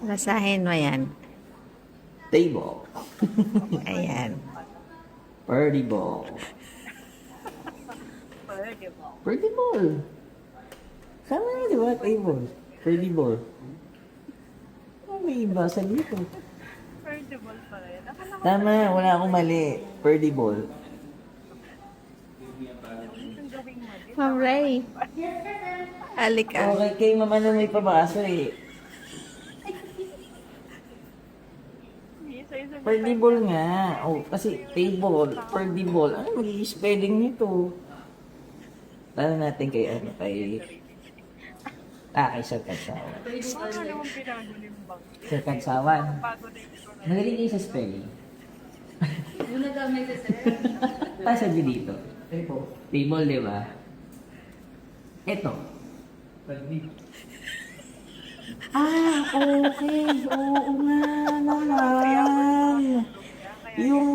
Basahin mo yan. Table. Ayan. Birdie ball. Birdie ball. Sama na, di ba? Table. Birdie ball. Oh, may iba sa dito. Affordable pa rin. Akala ko Tama, wala akong mali. Birdie ball. itong gawing mali. Ma'am Ray. Alik ka. Okay, kay mama na may pabasa eh. Isa-isa Birdie ball nga. Oh, kasi table, birdie ball. Ano magiging spelling nito? Tara natin kay ano, kay... kay Sir Katsawan. Paano naman pinagulimbang? Sir Katsawan. Bago na ito. Magaling kayo sa spelling. Muna gamay sa sir. Sabi dito. Table, di ba? Ito. Okay. Oo nga naman. Yung